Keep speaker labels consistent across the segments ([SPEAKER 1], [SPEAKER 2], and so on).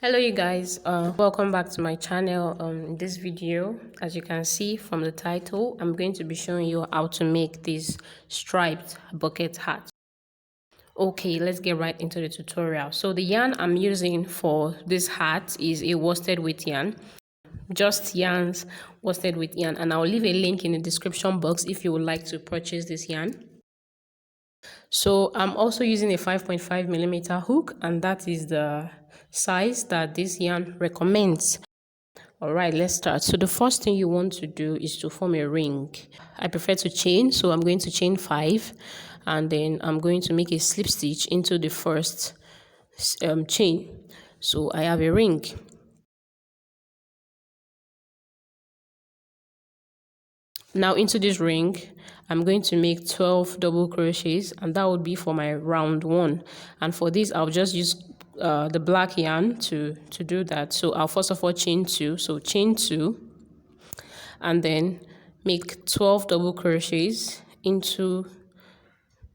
[SPEAKER 1] Hello you guys, welcome back to my channel. In this video, as you can see from the title, I'm going to be showing you how to make this striped bucket hat. Okay, let's get right into the tutorial. So the yarn I'm using for this hat is a worsted weight yarn, just yarns worsted weight yarn, and I'll leave a link in the description box if you would like to purchase this yarn. So I'm also using a 5.5mm hook, and that is the size that this yarn recommends. All right, let's start. So the first thing you want to do is to form a ring. I prefer to chain, so I'm going to chain 5, and then I'm going to make a slip stitch into the first chain. So I have a ring. Now into this ring, I'm going to make 12 double crochets, and that would be for my round 1. And for this, I'll just use the black yarn to do that. So I'll first of all chain 2. So chain 2, and then make 12 double crochets into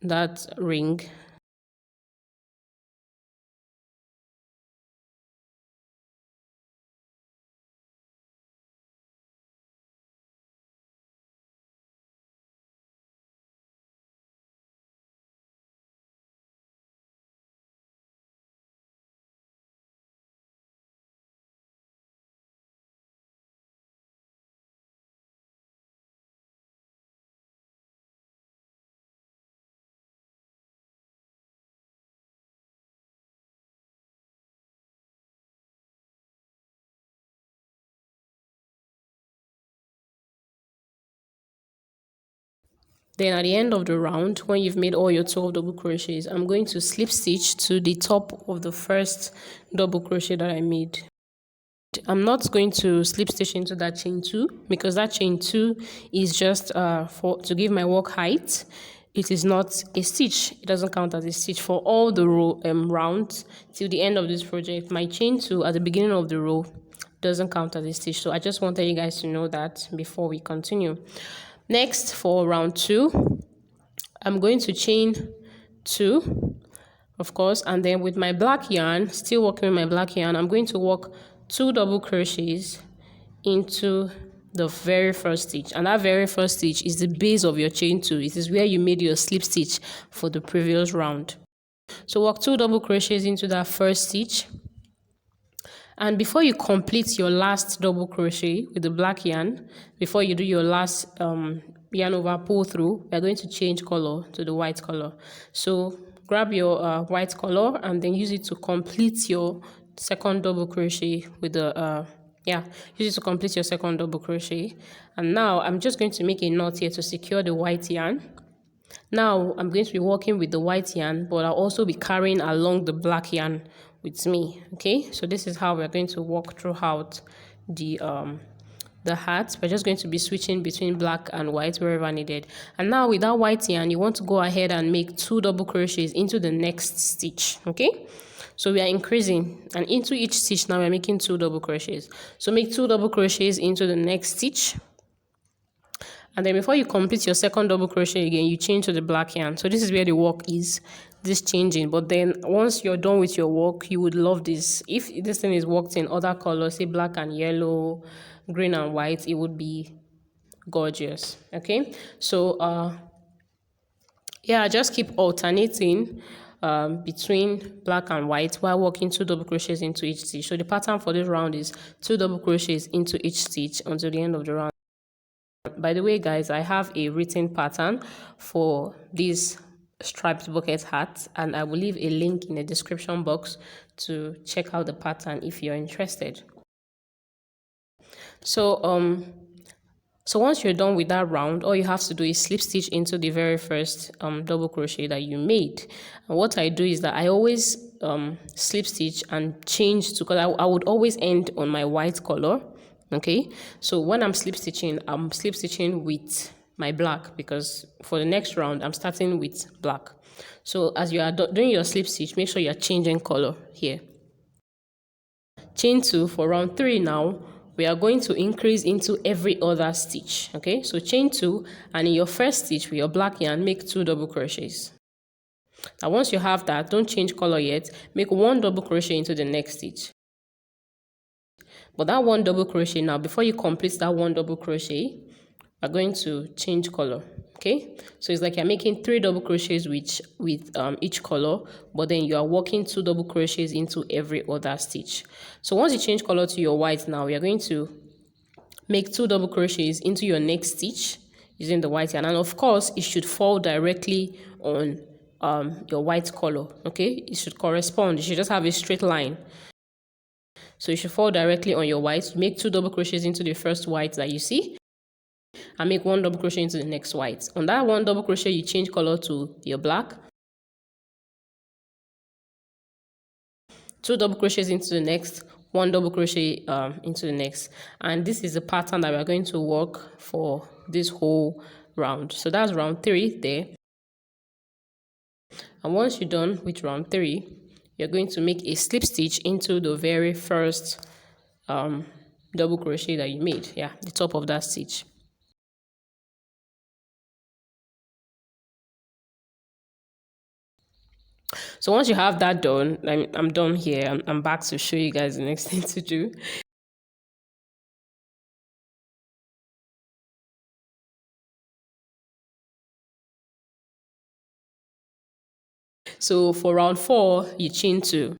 [SPEAKER 1] that ring. Then at the end of the round, when you've made all your 12 double crochets, I'm going to slip stitch to the top of the first double crochet that I made. I'm not going to slip stitch into that chain 2 because that chain 2 is just to give my work height. It is not a stitch. It doesn't count as a stitch for all the rounds till the end of this project. My chain 2 at the beginning of the row doesn't count as a stitch. So I just wanted you guys to know that before we continue. Next, for round 2, I'm going to chain 2, of course, and then with my black yarn, still working with my black yarn, I'm going to work 2 double crochets into the very first stitch, and that very first stitch is the base of your chain 2. It is where you made your slip stitch for the previous round. So work 2 double crochets into that first stitch. And before you complete your last double crochet with the black yarn, before you do your last yarn over pull through, we're going to change color to the white color. So grab your white color and then use it to complete your second double crochet with the use it to complete your second double crochet. And now I'm just going to make a knot here to secure the white yarn. Now I'm going to be working with the white yarn, but I'll also be carrying along the black yarn with me. Okay, so this is how we're going to walk throughout the hat. We're just going to be switching between black and white wherever needed. And now with that white yarn, you want to go ahead and make 2 double crochets into the next stitch. Okay, so we are increasing, and into each stitch now we're making 2 double crochets. So make 2 double crochets into the next stitch. And then before you complete your second double crochet again, you change to the black yarn. So this is where the work is, this changing. But then once you're done with your work, you would love this. If this thing is worked in other colors, say black and yellow, green and white, it would be gorgeous. Okay, so just keep alternating between black and white while working 2 double crochets into each stitch. So the pattern for this round is 2 double crochets into each stitch until the end of the round. By the way, guys, I have a written pattern for this striped bucket hat, and I will leave a link in the description box to check out the pattern if you're interested. So once you're done with that round, all you have to do is slip stitch into the very first double crochet that you made. And what I do is that I always slip stitch and change to, because I would always end on my white color. Okay, so when I'm slip stitching with my black, because for the next round I'm starting with black. So as you are doing your slip stitch, make sure you're changing color here. Chain 2 for round 3. Now we are going to increase into every other stitch. Okay, so chain 2, and in your first stitch with your black yarn, make 2 double crochets. Now once you have that, don't change color yet. Make one double crochet into the next stitch. But that one double crochet now, before you complete that one double crochet, we're going to change color. Okay, so it's like you're making 3 double crochets with each color, but then you are working 2 double crochets into every other stitch. So once you change color to your white now, you're going to make 2 double crochets into your next stitch using the white yarn, and of course it should fall directly on your white color. Okay, it should correspond, you should just have a straight line. So it should fall directly on your white. Make 2 double crochets into the first white that you see, and make 1 double crochet into the next white. On that 1 double crochet, you change color to your black. 2 double crochets into the next, 1 double crochet into the next. And this is the pattern that we're going to work for this whole round. So that's round 3 there. And once you're done with round 3, you're going to make a slip stitch into the very first double crochet that you made. Yeah, the top of that stitch. So once you have that done, I'm done here. I'm back to show you guys the next thing to do. So for round 4, you chain 2.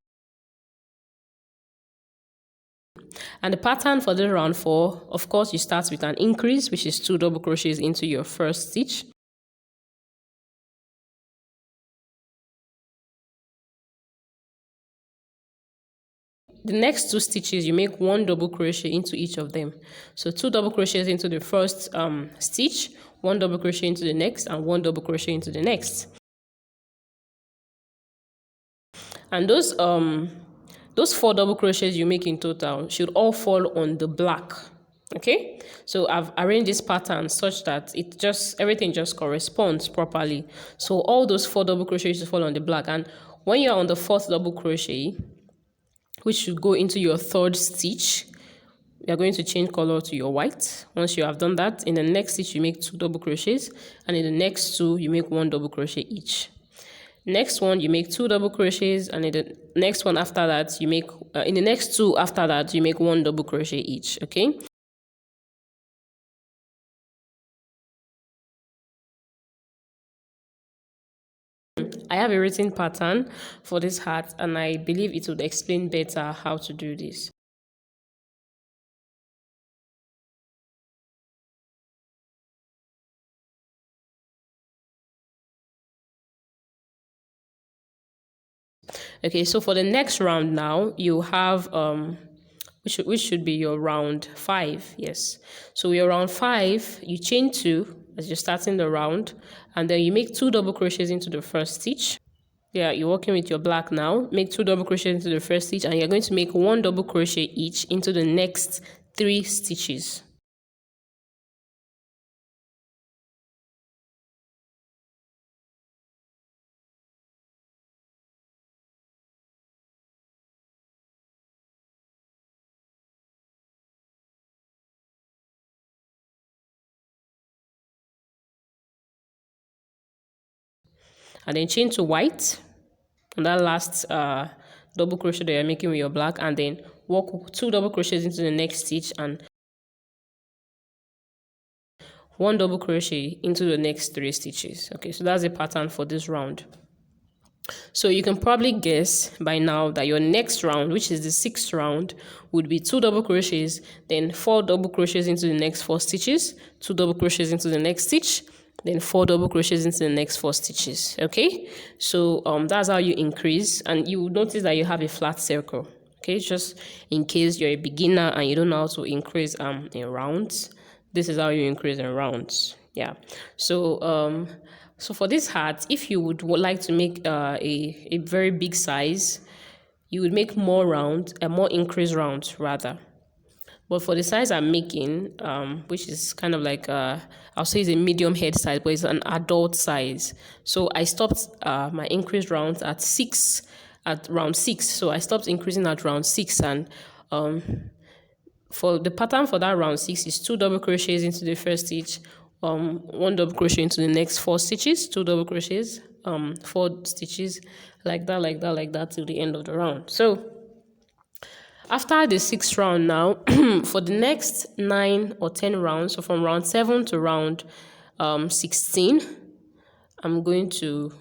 [SPEAKER 1] And the pattern for the round 4, of course, you start with an increase, which is 2 double crochets into your first stitch. The next 2 stitches, you make 1 double crochet into each of them. So 2 double crochets into the first stitch, 1 double crochet into the next, and 1 double crochet into the next. And those 4 double crochets you make in total should all fall on the black. Okay, so I've arranged this pattern such that everything just corresponds properly. So all those 4 double crochets should fall on the black, and when you're on the 4th double crochet, which should go into your 3rd stitch, you're going to change color to your white. Once you have done that, in the next stitch you make 2 double crochets, and in the next 2 you make 1 double crochet each. Next one, you make 2 double crochets, and in the next one after that, you make in the next 2 after that, you make 1 double crochet each. Okay. I have a written pattern for this hat, and I believe it would explain better how to do this. Okay, so for the next round now, you have which should be your round 5. Yes, so your round 5, you chain 2 as you're starting the round, and then you make 2 double crochets into the first stitch. Yeah, you're working with your black now. Make 2 double crochets into the first stitch, and you're going to make 1 double crochet each into the next 3 stitches. And then chain to white on that last double crochet that you're making with your black, and then work 2 double crochets into the next stitch and 1 double crochet into the next 3 stitches. Okay, so that's the pattern for this round. So you can probably guess by now that your next round, which is the 6th round, would be 2 double crochets, then 4 double crochets into the next 4 stitches, 2 double crochets into the next stitch, then 4 double crochets into the next 4 stitches. Okay, so that's how you increase, and you will notice that you have a flat circle. Okay, just in case you're a beginner and you don't know how to increase in rounds, this is how you increase in rounds. Yeah, so so for this hat, if you would like to make a very big size, you would make more rounds, more increased rounds rather. But for the size I'm making, which is kind of like, I'll say it's a medium head size, but it's an adult size. So I stopped my increased rounds at round 6. So I stopped increasing at round 6. And for the pattern for that round 6 is 2 double crochets into the first stitch, one double crochet into the next 4 stitches, 2 double crochets, 4 stitches, like that, like that, like that till the end of the round. So after the 6th round now, for the next 9 or 10 rounds, so from round 7 to round 16, I'm going to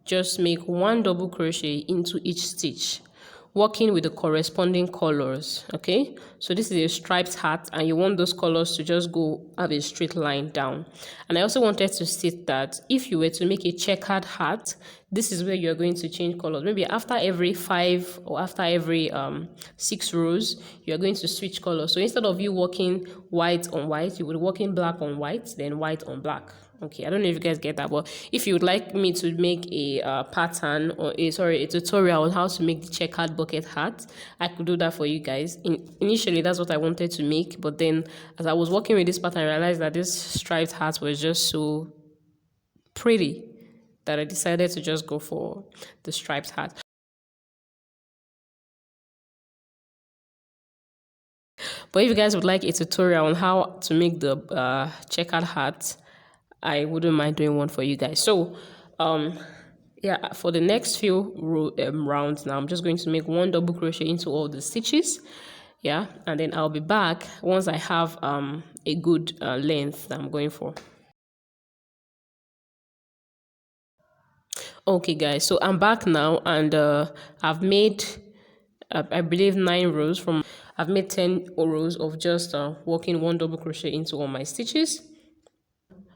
[SPEAKER 1] just make 1 double crochet into each stitch, working with the corresponding colors. Okay, so this is a striped hat and you want those colors to just go have a straight line down. And I also wanted to state that if you were to make a checkered hat, this is where you're going to change colors. Maybe after every 5 or after every 6 rows, you're going to switch colors. So instead of you working white on white, you would work in black on white, then white on black. Okay, I don't know if you guys get that, but if you would like me to make a pattern or a tutorial on how to make the checkered bucket hat, I could do that for you guys. Initially, that's what I wanted to make, but then as I was working with this pattern, I realized that this striped hat was just so pretty that I decided to just go for the striped hat. But if you guys would like a tutorial on how to make the checkered hat, I wouldn't mind doing one for you guys. So yeah, for the next few rounds now, I'm just going to make 1 double crochet into all the stitches. Yeah, and then I'll be back once I have a good length that I'm going for. Okay guys, so I'm back now and I've made I believe 9 rows from I've made 10 rows of just working 1 double crochet into all my stitches.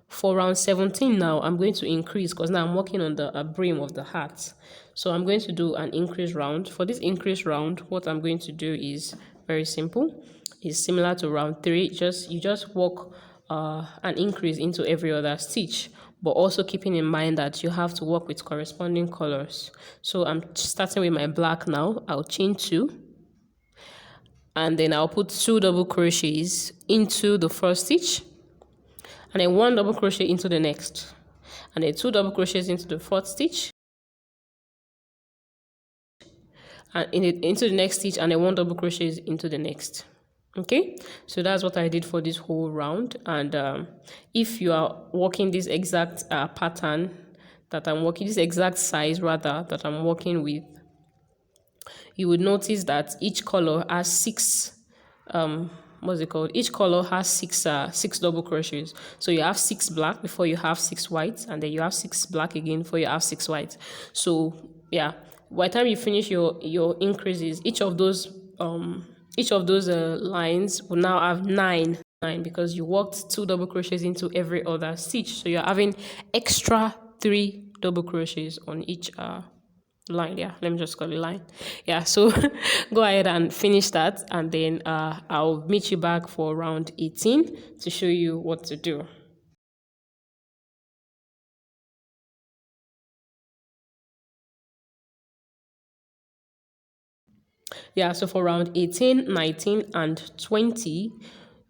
[SPEAKER 1] For round 17 now, I'm going to increase because now I'm working on the brim of the hat. So I'm going to do an increase round. For this increase round, what I'm going to do is very simple. It's similar to round 3. You just work an increase into every other stitch, but also keeping in mind that you have to work with corresponding colors. So I'm starting with my black now. I'll chain 2. And then I'll put 2 double crochets into the first stitch, and then 1 double crochet into the next, and then 2 double crochets into the 4th stitch, and into the next stitch, and then 1 double crochet into the next. Okay, so that's what I did for this whole round. And if you are working this exact pattern that I'm working, this exact size rather that I'm working with, you would notice that each color has 6 what's it called? Each color has 6 double crochets. So you have 6 black before you have 6 white, and then you have 6 black again before you have 6 white. So yeah, by the time you finish your increases, each of those lines will now have 9 because you worked 2 double crochets into every other stitch. So you're having extra 3 double crochets on each line. Yeah, let me just call it line. Yeah, so go ahead and finish that, and then I'll meet you back for round 18 to show you what to do. Yeah, so for round 18, 19, and 20,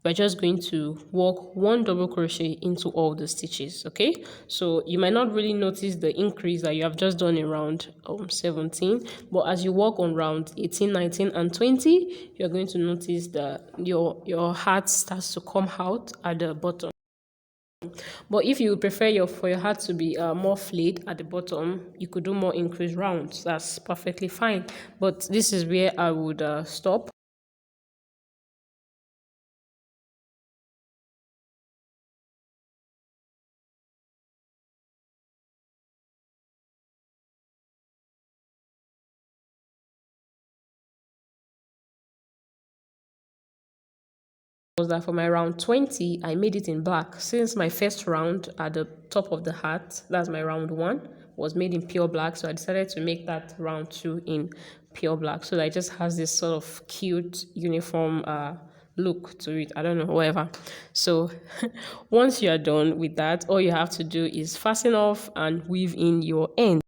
[SPEAKER 1] we're just going to work 1 double crochet into all the stitches. Okay, so you might not really notice the increase that you have just done in round 17, but as you work on round 18, 19, and 20, you're going to notice that your hat starts to come out at the bottom. But if you prefer for your hat to be more flayed at the bottom, you could do more increased rounds. That's perfectly fine. But this is where I would stop. Was that for my round 20, I made it in black. Since my first round at the top of the hat, that's my round 1, was made in pure black, so I decided to make that round 2 in pure black, so that it just has this sort of cute uniform look to it. I don't know, whatever. So once you are done with that, all you have to do is fasten off and weave in your end.